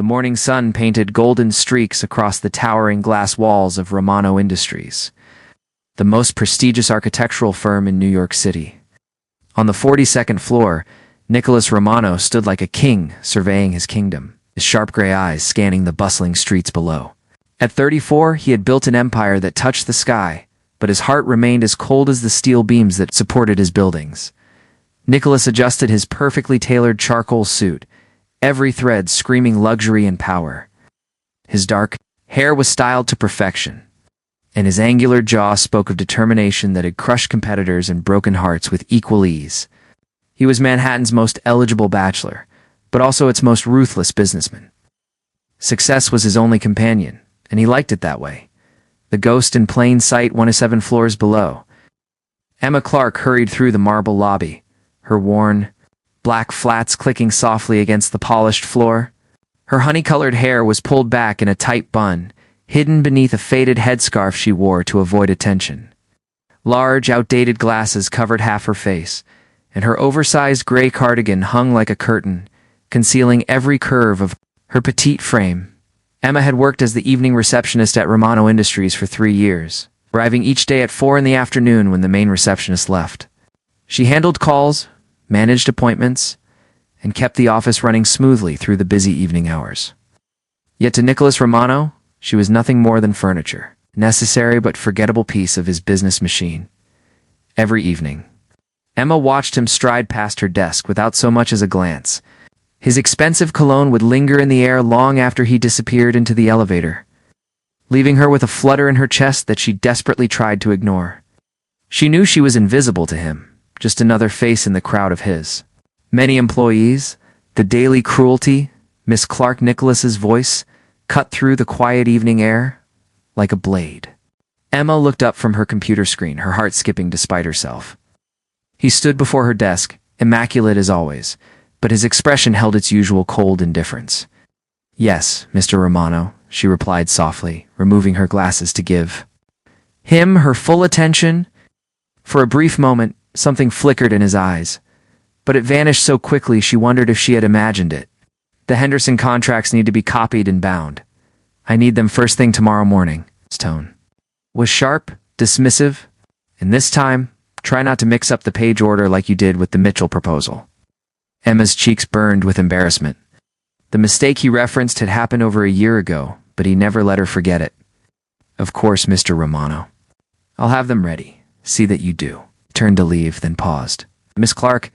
The morning sun painted golden streaks across the towering glass walls of Romano Industries, the most prestigious architectural firm in New York City. On the 42nd floor, Nicholas Romano stood like a king surveying his kingdom, his sharp gray eyes scanning the bustling streets below. At 34, he had built an empire that touched the sky, but his heart remained as cold as the steel beams that supported his buildings. Nicholas adjusted his perfectly tailored charcoal suit, every thread screaming luxury and power. His dark hair was styled to perfection, and his angular jaw spoke of determination that had crushed competitors and broken hearts with equal ease. He was Manhattan's most eligible bachelor, but also its most ruthless businessman. Success was his only companion, and he liked it that way. The ghost in plain sight 107 floors below. Emma Clark hurried through the marble lobby, her worn, black flats clicking softly against the polished floor. Her honey-colored hair was pulled back in a tight bun, hidden beneath a faded headscarf she wore to avoid attention. Large, outdated glasses covered half her face, and her oversized gray cardigan hung like a curtain, concealing every curve of her petite frame. Emma had worked as the evening receptionist at Romano Industries for 3 years, arriving each day at 4 in the afternoon when the main receptionist left. She handled calls, managed appointments, and kept the office running smoothly through the busy evening hours. Yet to Nicholas Romano, she was nothing more than furniture, necessary but forgettable piece of his business machine. Every evening, Emma watched him stride past her desk without so much as a glance. His expensive cologne would linger in the air long after he disappeared into the elevator, leaving her with a flutter in her chest that she desperately tried to ignore. She knew she was invisible to him, just another face in the crowd of his. Many employees, the daily cruelty, Miss Clark Nicholas's voice, cut through the quiet evening air like a blade. Emma looked up from her computer screen, her heart skipping despite herself. He stood before her desk, immaculate as always, but his expression held its usual cold indifference. "Yes, Mr. Romano," she replied softly, removing her glasses to give him her full attention. For a brief moment, something flickered in his eyes, but it vanished so quickly she wondered if she had imagined it. "The Henderson contracts need to be copied and bound. I need them first thing tomorrow morning." His tone was sharp, dismissive, and this time, try not to mix up the page order like you did with the Mitchell proposal. Emma's cheeks burned with embarrassment. The mistake he referenced had happened over a year ago, but he never let her forget it. "Of course, Mr. Romano. I'll have them ready. See that you do." Turned to leave, then paused. "Miss Clark,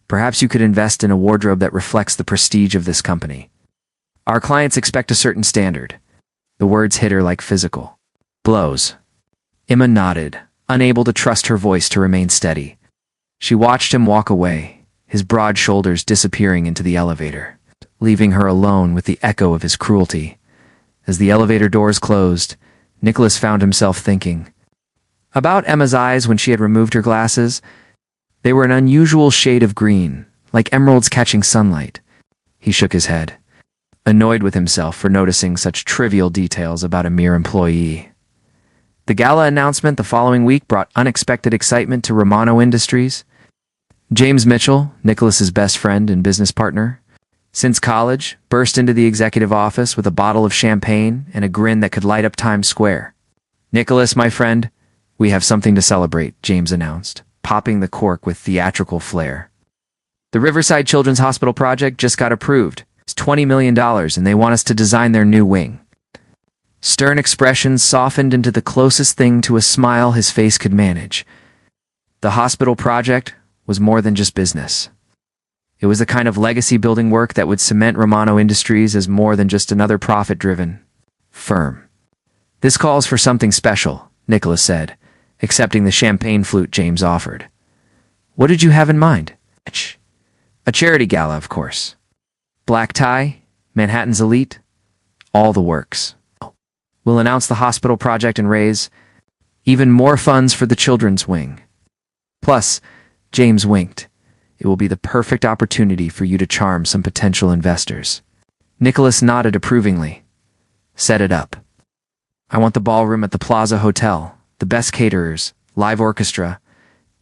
perhaps you could invest in a wardrobe that reflects the prestige of this company. Our clients expect a certain standard." The words hit her like physical blows. Emma nodded, unable to trust her voice to remain steady. She watched him walk away, his broad shoulders disappearing into the elevator, leaving her alone with the echo of his cruelty. As the elevator doors closed, Nicholas found himself thinking about Emma's eyes when she had removed her glasses. They were an unusual shade of green, like emeralds catching sunlight. He shook his head, annoyed with himself for noticing such trivial details about a mere employee. The gala announcement the following week brought unexpected excitement to Romano Industries. James Mitchell, Nicholas's best friend and business partner, since college, burst into the executive office with a bottle of champagne and a grin that could light up Times Square. "Nicholas, my friend, we have something to celebrate," James announced, popping the cork with theatrical flair. "The Riverside Children's Hospital project just got approved. It's $20 million, and they want us to design their new wing." Stern expressions softened into the closest thing to a smile his face could manage. The hospital project was more than just business. It was the kind of legacy-building work that would cement Romano Industries as more than just another profit-driven firm. "This calls for something special," Nicholas said, accepting the champagne flute James offered. "What did you have in mind?" "A charity gala, of course. Black tie, Manhattan's elite, all the works. We'll announce the hospital project and raise even more funds for the children's wing. Plus," James winked, "it will be the perfect opportunity for you to charm some potential investors." Nicholas nodded approvingly. "Set it up. I want the ballroom at the Plaza Hotel, the best caterers, live orchestra,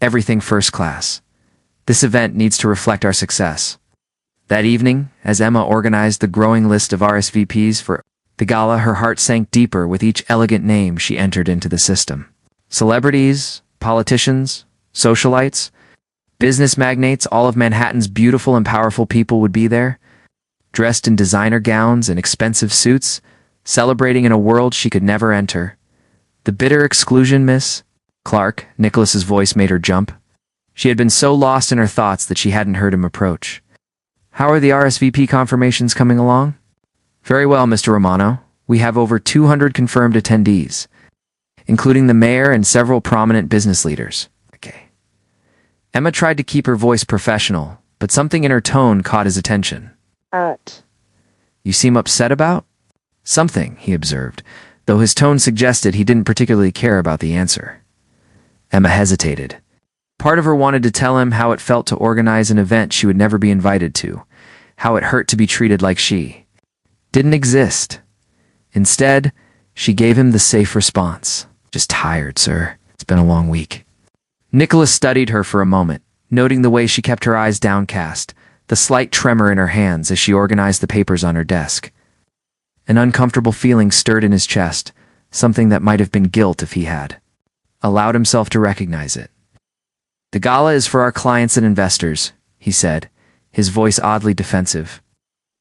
everything first class. This event needs to reflect our success." That evening, as Emma organized the growing list of RSVPs for the gala, her heart sank deeper with each elegant name she entered into the system. Celebrities, politicians, socialites, business magnates, all of Manhattan's beautiful and powerful people would be there, dressed in designer gowns and expensive suits, celebrating in a world she could never enter. The bitter exclusion, Miss Clark, Nicholas's voice made her jump. She had been so lost in her thoughts that she hadn't heard him approach. How are the RSVP confirmations coming along? Very well, Mr. Romano. We have over 200 confirmed attendees, including the mayor and several prominent business leaders. Okay. Emma tried to keep her voice professional, but something in her tone caught his attention. You seem upset about? Something, he observed, though his tone suggested he didn't particularly care about the answer. Emma hesitated. Part of her wanted to tell him how it felt to organize an event she would never be invited to, how it hurt to be treated like she didn't exist. Instead, she gave him the safe response. Just tired, sir. It's been a long week. Nicholas studied her for a moment, noting the way she kept her eyes downcast, the slight tremor in her hands as she organized the papers on her desk. An uncomfortable feeling stirred in his chest, something that might have been guilt if he had allowed himself to recognize it. The gala is for our clients and investors, he said, his voice oddly defensive.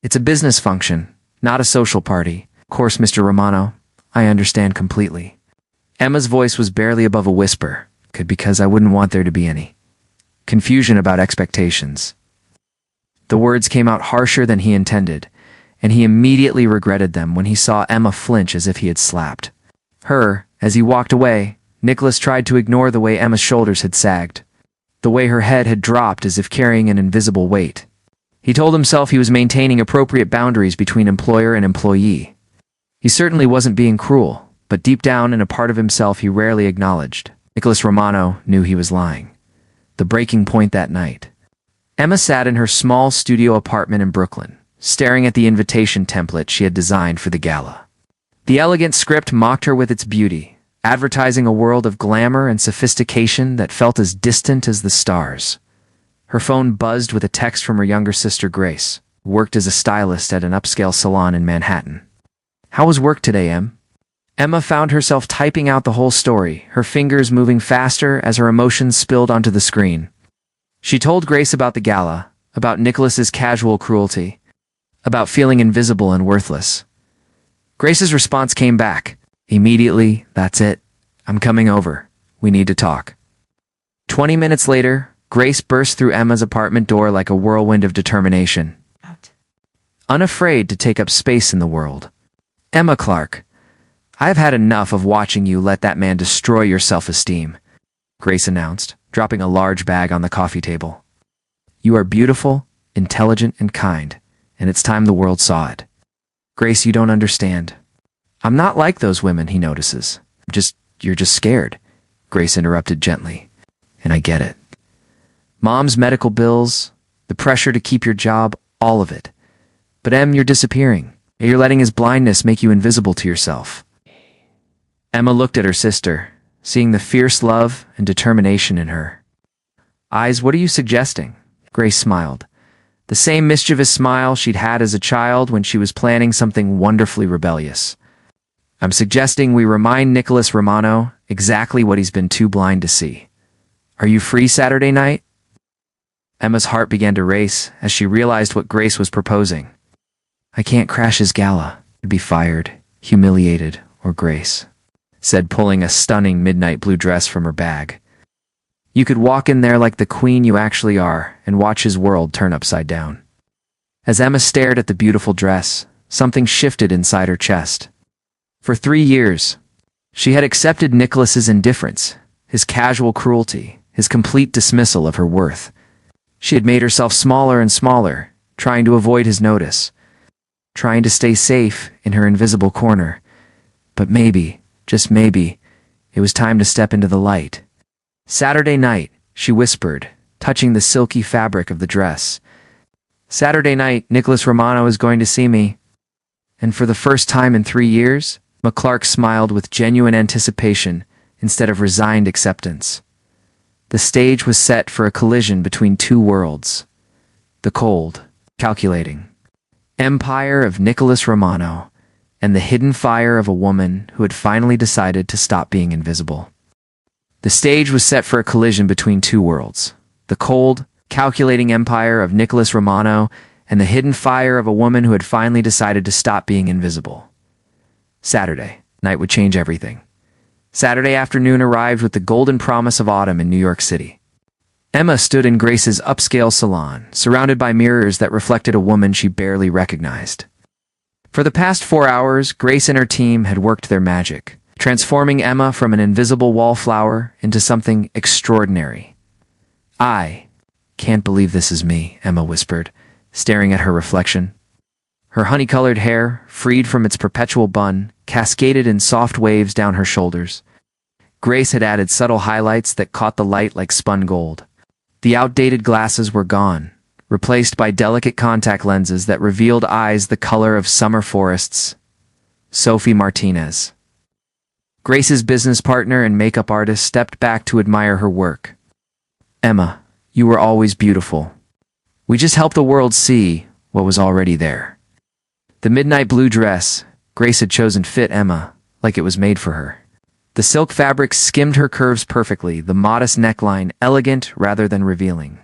It's a business function, not a social party. Of course, Mr. Romano, I understand completely. Emma's voice was barely above a whisper, because I wouldn't want there to be any confusion about expectations. The words came out harsher than he intended, and he immediately regretted them when he saw Emma flinch as if he had slapped her. As he walked away, Nicholas tried to ignore the way Emma's shoulders had sagged, the way her head had dropped as if carrying an invisible weight. He told himself he was maintaining appropriate boundaries between employer and employee. He certainly wasn't being cruel, but deep down in a part of himself he rarely acknowledged. Nicholas Romano knew he was lying. The breaking point that night. Emma sat in her small studio apartment in Brooklyn, staring at the invitation template she had designed for the gala. The elegant script mocked her with its beauty, advertising a world of glamour and sophistication that felt as distant as the stars. Her phone buzzed with a text from her younger sister Grace, who worked as a stylist at an upscale salon in Manhattan. How was work today, Em? Emma found herself typing out the whole story, her fingers moving faster as her emotions spilled onto the screen. She told Grace about the gala, about Nicholas's casual cruelty, about feeling invisible and worthless. Grace's response came back. Immediately, that's it. I'm coming over. We need to talk. 20 minutes later, Grace burst through Emma's apartment door like a whirlwind of determination. Unafraid to take up space in the world. Emma Clark, I've had enough of watching you let that man destroy your self-esteem, Grace announced, dropping a large bag on the coffee table. You are beautiful, intelligent, and kind, and it's time the world saw it. Grace, you don't understand. I'm not like those women, he notices. You're just scared, Grace interrupted gently. And I get it. Mom's medical bills, the pressure to keep your job, all of it. But Em, you're disappearing. You're letting his blindness make you invisible to yourself. Emma looked at her sister, seeing the fierce love and determination in her eyes. What are you suggesting? Grace smiled. The same mischievous smile she'd had as a child when she was planning something wonderfully rebellious. I'm suggesting we remind Nicholas Romano exactly what he's been too blind to see. Are you free Saturday night? Emma's heart began to race as she realized what Grace was proposing. I can't crash his gala. I'd be fired, humiliated, or Grace said, pulling a stunning midnight blue dress from her bag. You could walk in there like the queen you actually are and watch his world turn upside down. As Emma stared at the beautiful dress, something shifted inside her chest. For 3 years, she had accepted Nicholas's indifference, his casual cruelty, his complete dismissal of her worth. She had made herself smaller and smaller, trying to avoid his notice, trying to stay safe in her invisible corner. But maybe, just maybe, it was time to step into the light. Saturday night, she whispered, touching the silky fabric of the dress. Saturday night, Nicholas Romano is going to see me. And for the first time in 3 years, McClark smiled with genuine anticipation instead of resigned acceptance. The stage was set for a collision between two worlds. The cold, Calculating. Empire of Nicholas Romano, and the hidden fire of a woman who had finally decided to stop being invisible. The stage was set for a collision between two worlds: the cold, calculating empire of Nicholas Romano and the hidden fire of a woman who had finally decided to stop being invisible. Saturday night would change everything. Saturday afternoon arrived with the golden promise of autumn in New York City. Emma stood in Grace's upscale salon, surrounded by mirrors that reflected a woman she barely recognized. For the past 4 hours, Grace and her team had worked their magic, transforming Emma from an invisible wallflower into something extraordinary. "I can't believe this is me," Emma whispered, staring at her reflection. Her honey-colored hair, freed from its perpetual bun, cascaded in soft waves down her shoulders. Grace had added subtle highlights that caught the light like spun gold. The outdated glasses were gone, replaced by delicate contact lenses that revealed eyes the color of summer forests. Sophie Martinez. Grace's business partner and makeup artist stepped back to admire her work. "Emma, you were always beautiful. We just helped the world see what was already there." The midnight blue dress Grace had chosen fit Emma like it was made for her. The silk fabric skimmed her curves perfectly, the modest neckline elegant rather than revealing.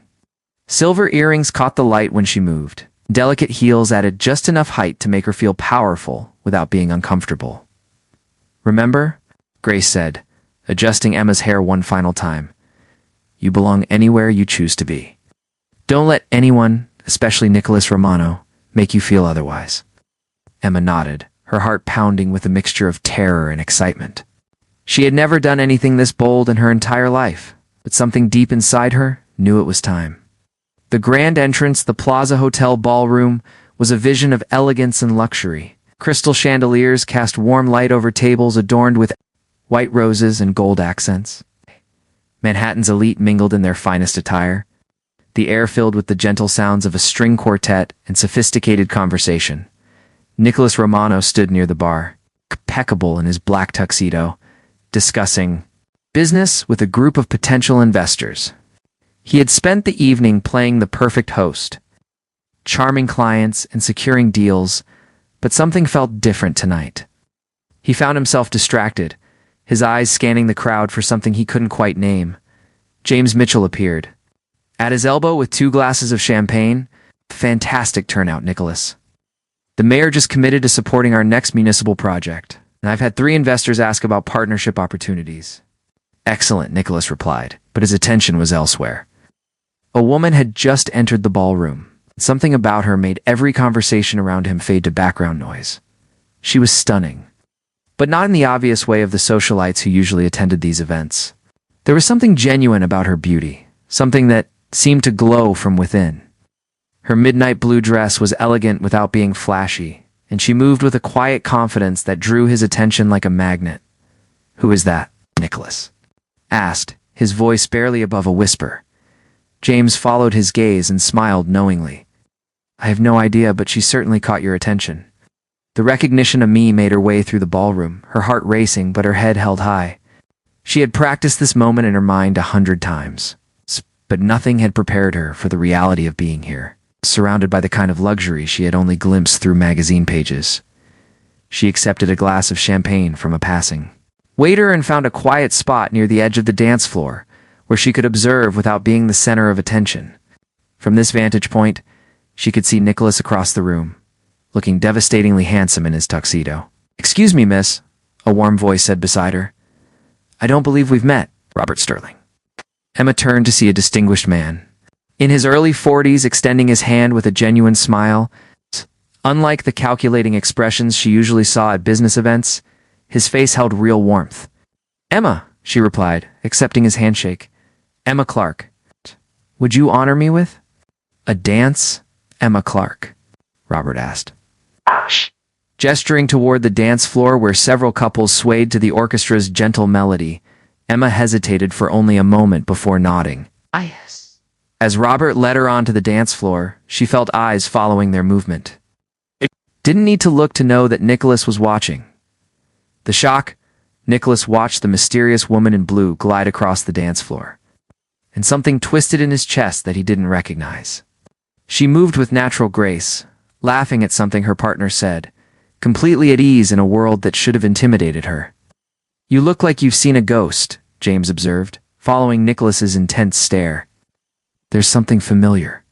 Silver earrings caught the light when she moved. Delicate heels added just enough height to make her feel powerful without being uncomfortable. "Remember?" Grace said, adjusting Emma's hair one final time. "You belong anywhere you choose to be. Don't let anyone, especially Nicholas Romano, make you feel otherwise." Emma nodded, her heart pounding with a mixture of terror and excitement. She had never done anything this bold in her entire life, but something deep inside her knew it was time. The grand entrance, the Plaza Hotel ballroom, was a vision of elegance and luxury. Crystal chandeliers cast warm light over tables adorned with white roses and gold accents. Manhattan's elite mingled in their finest attire, the air filled with the gentle sounds of a string quartet and sophisticated conversation. Nicholas Romano stood near the bar, impeccable in his black tuxedo, discussing business with a group of potential investors. He had spent the evening playing the perfect host, charming clients and securing deals, but something felt different tonight. He found himself distracted, his eyes scanning the crowd for something he couldn't quite name. James Mitchell appeared. At his elbow with 2 glasses of champagne. "Fantastic turnout, Nicholas. The mayor just committed to supporting our next municipal project, and I've had 3 investors ask about partnership opportunities." "Excellent," Nicholas replied, but his attention was elsewhere. A woman had just entered the ballroom. Something about her made every conversation around him fade to background noise. She was stunning, but not in the obvious way of the socialites who usually attended these events. There was something genuine about her beauty, something that seemed to glow from within. Her midnight blue dress was elegant without being flashy, and she moved with a quiet confidence that drew his attention like a magnet. "Who is that?" Nicholas asked, his voice barely above a whisper. James followed his gaze and smiled knowingly. "I have no idea, but she certainly caught your attention." The recognition of me made her way through the ballroom, her heart racing but her head held high. She had practiced this moment in her mind 100 times, but nothing had prepared her for the reality of being here, surrounded by the kind of luxury she had only glimpsed through magazine pages. She accepted a glass of champagne from a passing waiter and found a quiet spot near the edge of the dance floor, where she could observe without being the center of attention. From this vantage point, she could see Nicholas across the room, looking devastatingly handsome in his tuxedo. "Excuse me, miss," a warm voice said beside her. "I don't believe we've met, Robert Sterling." Emma turned to see a distinguished man. In his early 40s, extending his hand with a genuine smile. Unlike the calculating expressions she usually saw at business events, his face held real warmth. "Emma," she replied, accepting his handshake. "Emma Clark. Would you honor me with a dance, Emma Clark?" Robert asked. Gesturing toward the dance floor where several couples swayed to the orchestra's gentle melody, Emma hesitated for only a moment before nodding. Yes." As Robert led her onto the dance floor, she felt eyes following their movement. It didn't need to look to know that Nicholas was watching. The shock, Nicholas watched the mysterious woman in blue glide across the dance floor, and something twisted in his chest that he didn't recognize. She moved with natural grace, laughing at something her partner said, completely at ease in a world that should have intimidated her. "You look like you've seen a ghost," James observed, following Nicholas's intense stare. "There's something familiar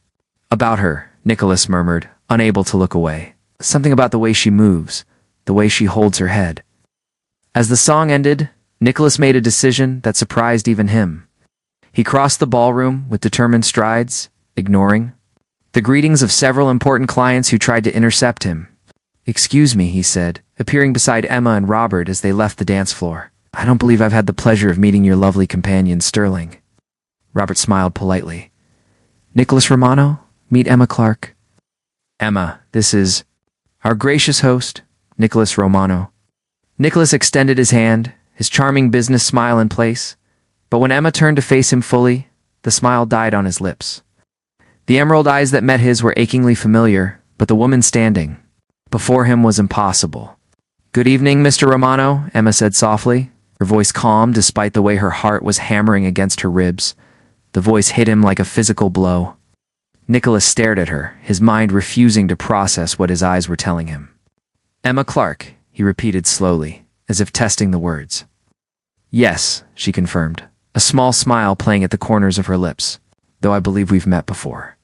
about her," Nicholas murmured, unable to look away. "Something about the way she moves, the way she holds her head." As the song ended, Nicholas made a decision that surprised even him. He crossed the ballroom with determined strides, ignoring the greetings of several important clients who tried to intercept him. "Excuse me," he said, appearing beside Emma and Robert as they left the dance floor. "I don't believe I've had the pleasure of meeting your lovely companion, Sterling." Robert smiled politely. "Nicholas Romano, meet Emma Clark." "Emma, this is our gracious host, Nicholas Romano." Nicholas extended his hand, his charming business smile in place, but when Emma turned to face him fully, the smile died on his lips. The emerald eyes that met his were achingly familiar, but the woman standing before him was impossible. "Good evening, Mr. Romano," Emma said softly, her voice calm despite the way her heart was hammering against her ribs. The voice hit him like a physical blow. Nicholas stared at her, his mind refusing to process what his eyes were telling him. "Emma Clark," he repeated slowly, as if testing the words. "Yes," she confirmed, a small smile playing at the corners of her lips, "though I believe we've met before."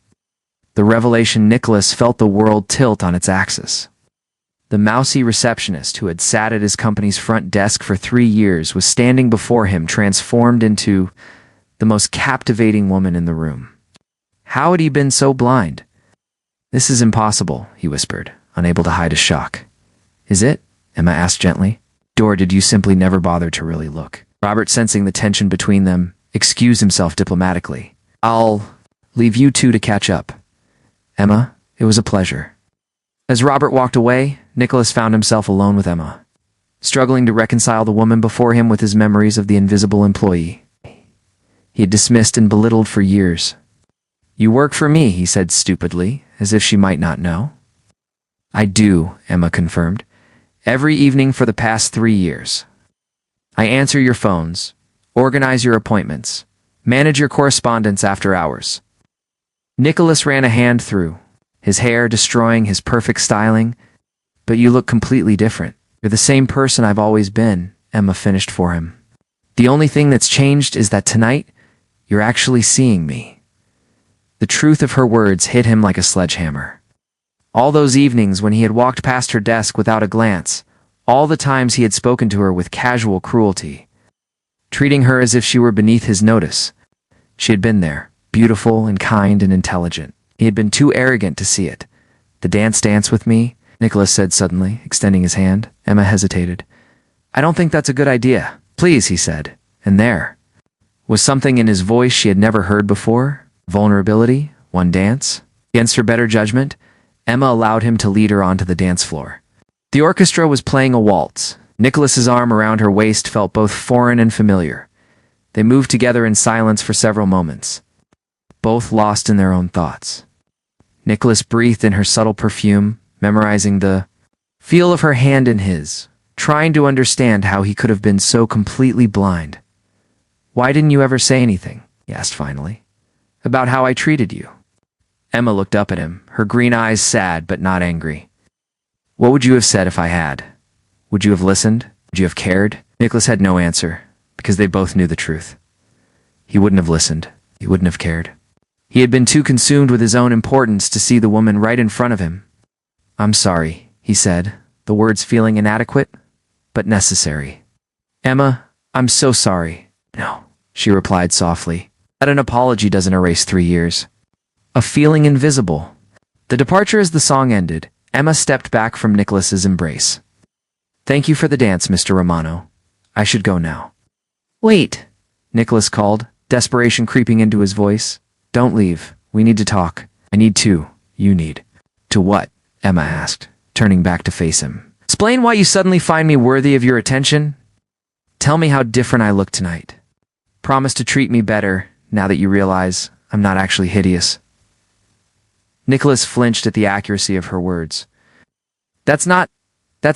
The revelation Nicholas felt the world tilt on its axis. The mousy receptionist who had sat at his company's front desk for 3 years was standing before him, transformed into the most captivating woman in the room. How had he been so blind? "This is impossible," he whispered, unable to hide his shock. "Is it?" Emma asked gently. "Or did you simply never bother to really look?" Robert, sensing the tension between them, excused himself diplomatically. "I'll leave you two to catch up. Emma, it was a pleasure." As Robert walked away, Nicholas found himself alone with Emma, struggling to reconcile the woman before him with his memories of the invisible employee he had dismissed and belittled for years. "You work for me," he said stupidly, as if she might not know. "I do," Emma confirmed. "Every evening for the past 3 years. I answer your phones, organize your appointments, manage your correspondence after hours." Nicholas ran a hand through his hair, destroying his perfect styling. "But you look completely different. You're the same person I've always been," Emma finished for him. "The only thing that's changed is that tonight, you're actually seeing me." The truth of her words hit him like a sledgehammer. All those evenings when he had walked past her desk without a glance, all the times he had spoken to her with casual cruelty, treating her as if she were beneath his notice. She had been there, beautiful and kind and intelligent. He had been too arrogant to see it. "The dance with me?" Nicholas said suddenly, extending his hand. Emma hesitated. "I don't think that's a good idea." "Please," he said, and there was something in his voice she had never heard before. Vulnerability, one dance. Against her better judgment, Emma allowed him to lead her onto the dance floor. The orchestra was playing a waltz. Nicholas's arm around her waist felt both foreign and familiar. They moved together in silence for several moments, both lost in their own thoughts. Nicholas breathed in her subtle perfume, memorizing the feel of her hand in his, trying to understand how he could have been so completely blind. "Why didn't you ever say anything?" he asked finally. "About how I treated you?" Emma looked up at him, her green eyes sad but not angry. "What would you have said if I had? Would you have listened? Would you have cared?" Nicholas had no answer, because they both knew the truth. He wouldn't have listened. He wouldn't have cared. He had been too consumed with his own importance to see the woman right in front of him. "I'm sorry," he said, the words feeling inadequate, but necessary. "Emma, I'm so sorry." "No," she replied softly. "That an apology doesn't erase 3 years. A feeling invisible." The departure as the song ended, Emma stepped back from Nicholas's embrace. "Thank you for the dance, Mr. Romano. I should go now." "Wait," Nicholas called, desperation creeping into his voice. "Don't leave. We need to talk. I need to. You need." "To what?" Emma asked, turning back to face him. "Explain why you suddenly find me worthy of your attention. Tell me how different I look tonight. Promise to treat me better now that you realize I'm not actually hideous." Nicholas flinched at the accuracy of her words. That's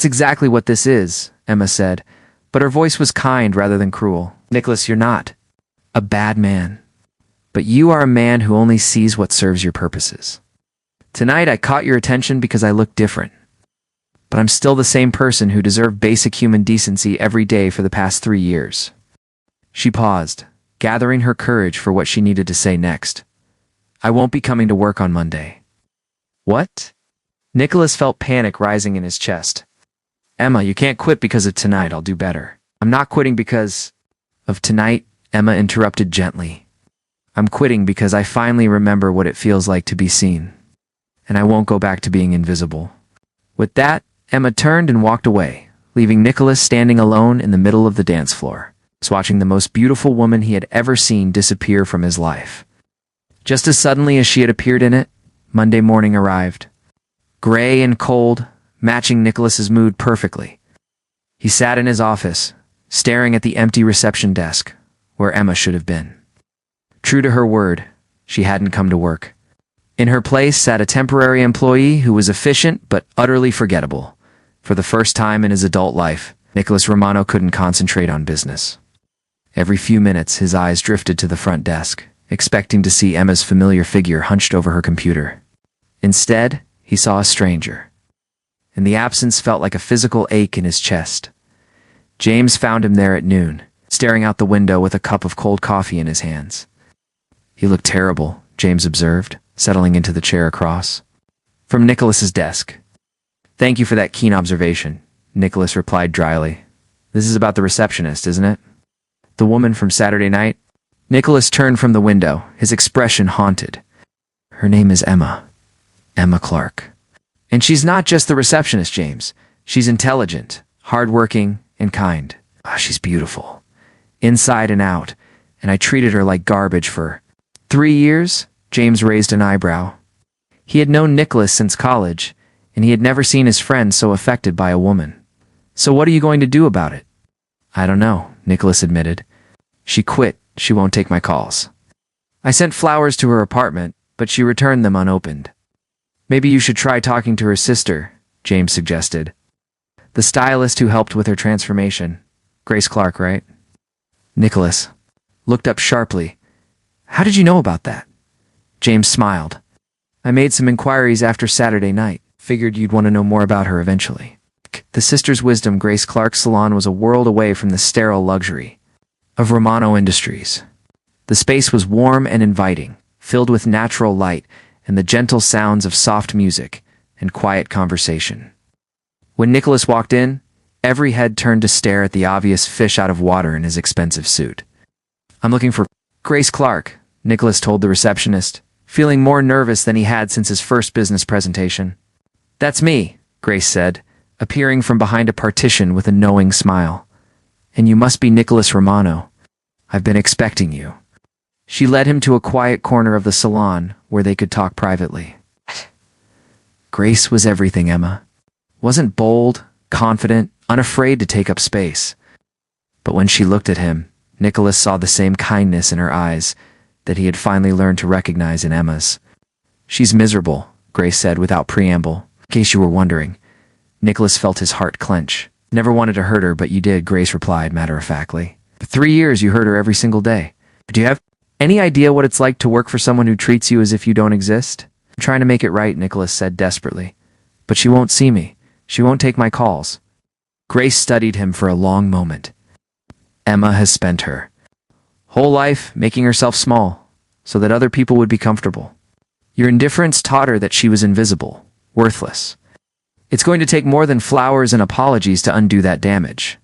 exactly what this is," Emma said, but her voice was kind rather than cruel. "Nicholas, you're not a bad man, but you are a man who only sees what serves your purposes. Tonight I caught your attention because I look different. But I'm still the same person who deserved basic human decency every day for the past 3 years. She paused, gathering her courage for what she needed to say next. I won't be coming to work on Monday. What? Nicholas felt panic rising in his chest. Emma, you can't quit because of tonight. I'll do better. I'm not quitting because of tonight, Emma interrupted gently. I'm quitting because I finally remember what it feels like to be seen. And I won't go back to being invisible. With that, Emma turned and walked away, leaving Nicholas standing alone in the middle of the dance floor, watching the most beautiful woman he had ever seen disappear from his life. Just as suddenly as she had appeared in it, Monday morning arrived. Gray and cold, matching Nicholas's mood perfectly. He sat in his office, staring at the empty reception desk, where Emma should have been. True to her word, she hadn't come to work. In her place sat a temporary employee who was efficient but utterly forgettable. For the first time in his adult life, Nicholas Romano couldn't concentrate on business. Every few minutes, his eyes drifted to the front desk, expecting to see Emma's familiar figure hunched over her computer. Instead, he saw a stranger, and the absence felt like a physical ache in his chest. James found him there at noon, staring out the window with a cup of cold coffee in his hands. He looked terrible, James observed, settling into the chair across from Nicholas's desk. Thank you for that keen observation, Nicholas replied dryly. This is about the receptionist, isn't it? The woman from Saturday night? Nicholas turned from the window, his expression haunted. Her name is Emma. Emma Clark. And she's not just the receptionist, James. She's intelligent, hardworking, and kind. She's beautiful, inside and out, and I treated her like garbage for 3 years? James raised an eyebrow. He had known Nicholas since college, and he had never seen his friend so affected by a woman. So what are you going to do about it? I don't know, Nicholas admitted. She quit. She won't take my calls. I sent flowers to her apartment, but she returned them unopened. Maybe you should try talking to her sister, James suggested. The stylist who helped with her transformation. Grace Clark, right? Nicholas looked up sharply. How did you know about that? James smiled. I made some inquiries after Saturday night. Figured you'd want to know more about her eventually. The sister's wisdom, Grace Clark's salon was a world away from the sterile luxury of Romano Industries. The space was warm and inviting, filled with natural light and the gentle sounds of soft music and quiet conversation. When Nicholas walked in, every head turned to stare at the obvious fish out of water in his expensive suit. I'm looking for Grace Clark, Nicholas told the receptionist, feeling more nervous than he had since his first business presentation. That's me, Grace said, appearing from behind a partition with a knowing smile. And you must be Nicholas Romano. I've been expecting you. She led him to a quiet corner of the salon where they could talk privately. Grace was everything, Emma. Wasn't bold, confident, unafraid to take up space. But when she looked at him, Nicholas saw the same kindness in her eyes that he had finally learned to recognize in Emma's. She's miserable, Grace said without preamble. In case you were wondering. Nicholas felt his heart clench. Never wanted to hurt her, but you did, Grace replied matter-of-factly. For 3 years you hurt her every single day. Do you have any idea what it's like to work for someone who treats you as if you don't exist? I'm trying to make it right, Nicholas said desperately. But she won't see me. She won't take my calls. Grace studied him for a long moment. Emma has spent her whole life making herself small so that other people would be comfortable. Your indifference taught her that she was invisible, worthless. It's going to take more than flowers and apologies to undo that damage.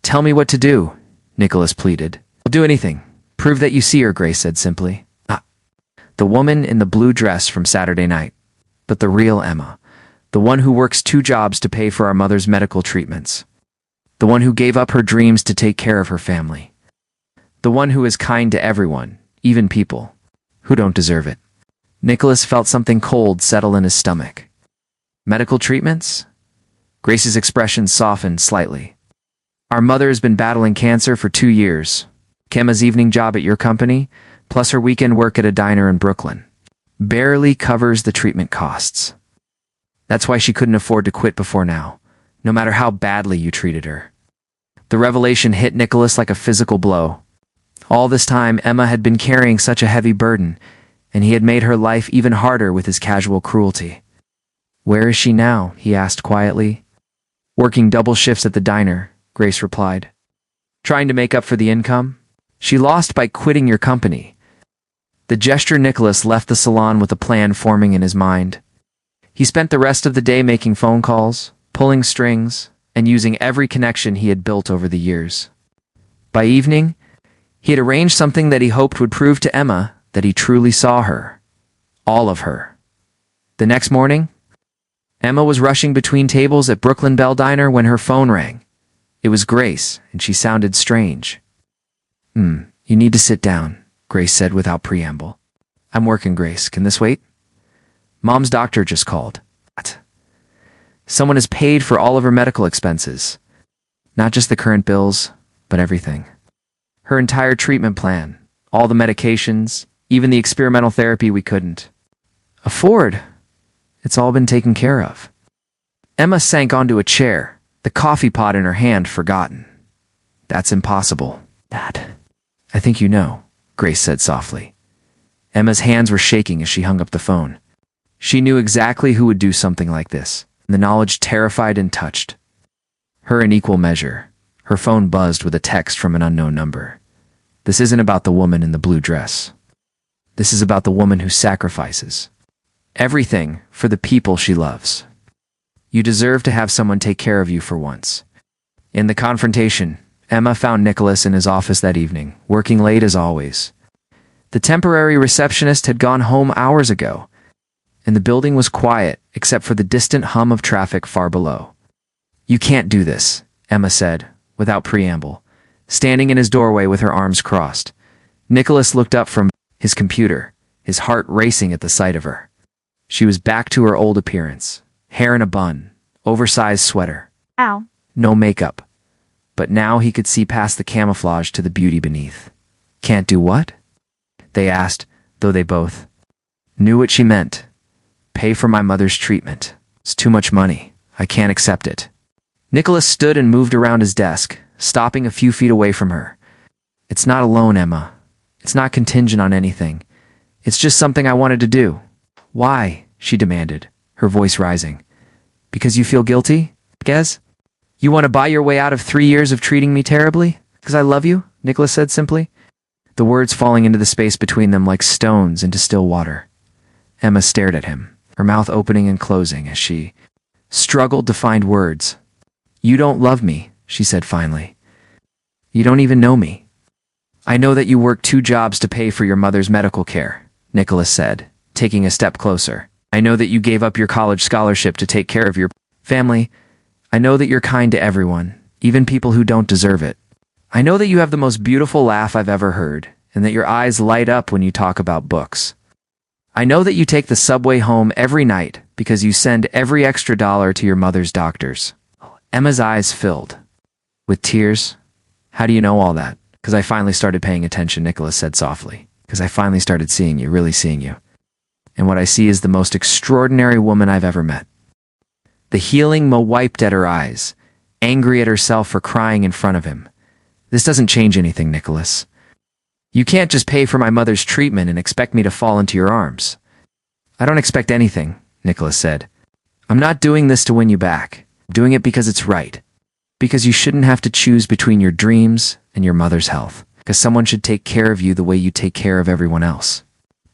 Tell me what to do, Nicholas pleaded. I'll do anything. Prove that you see her, Grace said simply. The woman in the blue dress from Saturday night. But the real Emma. The one who works 2 jobs to pay for our mother's medical treatments. The one who gave up her dreams to take care of her family. The one who is kind to everyone, even people who don't deserve it. Nicholas felt something cold settle in his stomach. Medical treatments? Grace's expression softened slightly. Our mother has been battling cancer for 2 years. Emma's evening job at your company, plus her weekend work at a diner in Brooklyn, barely covers the treatment costs. That's why she couldn't afford to quit before now, no matter how badly you treated her. The revelation hit Nicholas like a physical blow. All this time, Emma had been carrying such a heavy burden, and he had made her life even harder with his casual cruelty. "Where is she now?" he asked quietly. "Working double shifts at the diner," Grace replied. "Trying to make up for the income she lost by quitting your company." The gesture Nicholas left the salon with a plan forming in his mind. He spent the rest of the day making phone calls, pulling strings, and using every connection he had built over the years. By evening, he had arranged something that he hoped would prove to Emma that he truly saw her. All of her. The next morning, Emma was rushing between tables at Brooklyn Bell Diner when her phone rang. It was Grace, and she sounded strange. You need to sit down," Grace said without preamble. "I'm working, Grace. Can this wait?" "Mom's doctor just called." "What?" "Someone has paid for all of her medical expenses. Not just the current bills, but everything. Her entire treatment plan, all the medications, even the experimental therapy we couldn't afford. It's all been taken care of." Emma sank onto a chair, the coffee pot in her hand forgotten. "That's impossible, Dad." "I think you know," Grace said softly. Emma's hands were shaking as she hung up the phone. She knew exactly who would do something like this, and the knowledge terrified and touched her in equal measure. Her phone buzzed with a text from an unknown number. "This isn't about the woman in the blue dress. This is about the woman who sacrifices everything for the people she loves. You deserve to have someone take care of you for once." In the confrontation, Emma found Nicholas in his office that evening, working late as always. The temporary receptionist had gone home hours ago, and the building was quiet except for the distant hum of traffic far below. "You can't do this," Emma said, without preamble, standing in his doorway with her arms crossed. Nicholas looked up from his computer, his heart racing at the sight of her. She was back to her old appearance, hair in a bun, oversized sweater. Ow. No makeup. But now he could see past the camouflage to the beauty beneath. "Can't do what?" they asked, though they both knew what she meant. "Pay for my mother's treatment. It's too much money. I can't accept it." Nicholas stood and moved around his desk, stopping a few feet away from her. "It's not a loan, Emma. It's not contingent on anything. It's just something I wanted to do." "Why?" she demanded, her voice rising. "Because you feel guilty, Gez? You want to buy your way out of 3 years of treating me terribly? Because I love you?" Nicholas said simply, the words falling into the space between them like stones into still water. Emma stared at him, her mouth opening and closing as she struggled to find words. "You don't love me," she said finally. "You don't even know me." "I know that you work 2 jobs to pay for your mother's medical care," Nicholas said, taking a step closer. "I know that you gave up your college scholarship to take care of your family. I know that you're kind to everyone, even people who don't deserve it. I know that you have the most beautiful laugh I've ever heard, and that your eyes light up when you talk about books. I know that you take the subway home every night because you send every extra dollar to your mother's doctors." Emma's eyes filled with tears. "How do you know all that?" "Because I finally started paying attention," Nicholas said softly. "Because I finally started seeing you, really seeing you. And what I see is the most extraordinary woman I've ever met." The healing Mo wiped at her eyes, angry at herself for crying in front of him. "This doesn't change anything, Nicholas. You can't just pay for my mother's treatment and expect me to fall into your arms." "I don't expect anything," Nicholas said. "I'm not doing this to win you back. I'm doing it because it's right. Because you shouldn't have to choose between your dreams and your mother's health. Because someone should take care of you the way you take care of everyone else."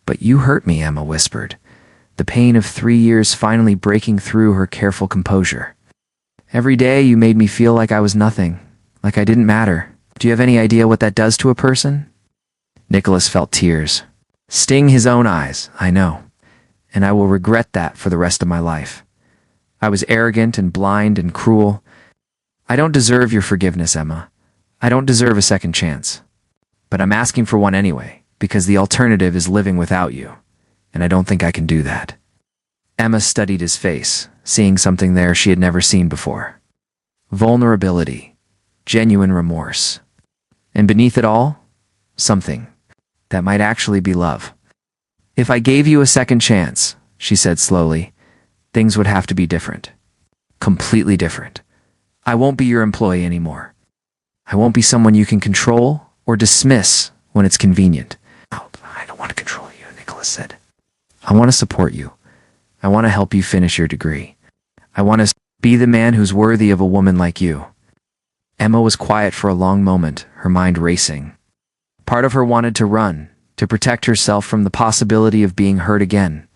"But you hurt me," Emma whispered, the pain of 3 years finally breaking through her careful composure. "Every day you made me feel like I was nothing, like I didn't matter. Do you have any idea what that does to a person?" Nicholas felt tears sting his own eyes. "I know, and I will regret that for the rest of my life. I was arrogant and blind and cruel. I don't deserve your forgiveness, Emma. I don't deserve a second chance. But I'm asking for one anyway, because the alternative is living without you, and I don't think I can do that." Emma studied his face, seeing something there she had never seen before. Vulnerability, genuine remorse, and beneath it all, something that might actually be love. "If I gave you a second chance," she said slowly, "things would have to be different. Completely different. I won't be your employee anymore. I won't be someone you can control or dismiss when it's convenient." "Oh, I don't want to control you," Nicholas Nicholas said. "I want to support you. I want to help you finish your degree. I want to be the man who's worthy of a woman like you." Emma was quiet for a long moment, her mind racing. Part of her wanted to run, to protect herself from the possibility of being hurt again.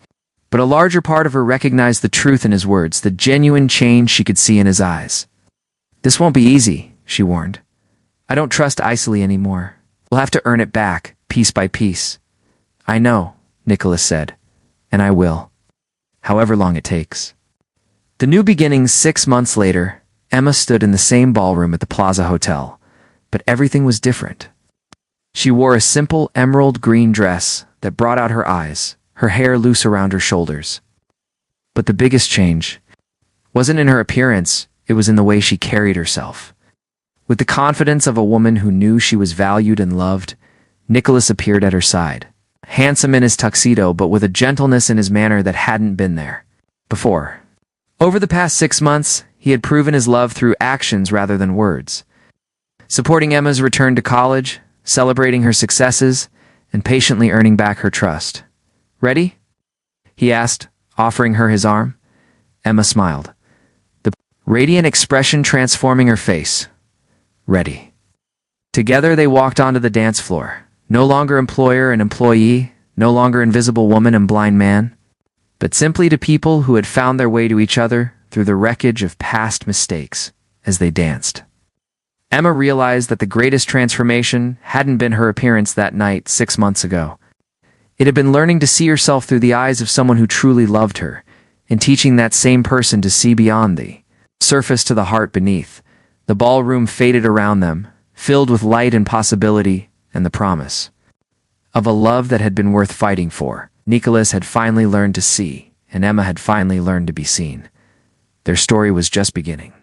But a larger part of her recognized the truth in his words, the genuine change she could see in his eyes. "This won't be easy," she warned. "I don't trust Isley anymore. We'll have to earn it back, piece by piece." "I know," Nicholas said, "and I will. However long it takes." The new beginnings 6 months later, Emma stood in the same ballroom at the Plaza Hotel, but everything was different. She wore a simple emerald green dress that brought out her eyes, her hair loose around her shoulders. But the biggest change wasn't in her appearance, it was in the way she carried herself. With the confidence of a woman who knew she was valued and loved, Nicholas appeared at her side, handsome in his tuxedo but with a gentleness in his manner that hadn't been there before. Over the past 6 months, he had proven his love through actions rather than words. Supporting Emma's return to college, celebrating her successes, and patiently earning back her trust. "Ready?" he asked, offering her his arm. Emma smiled, the radiant expression transforming her face. "Ready." Together they walked onto the dance floor, no longer employer and employee, no longer invisible woman and blind man, but simply to people who had found their way to each other through the wreckage of past mistakes as they danced. Emma realized that the greatest transformation hadn't been her appearance that night 6 months ago. It had been learning to see herself through the eyes of someone who truly loved her, and teaching that same person to see beyond the surface to the heart beneath. The ballroom faded around them, filled with light and possibility and the promise of a love that had been worth fighting for. Nicholas had finally learned to see, and Emma had finally learned to be seen. Their story was just beginning.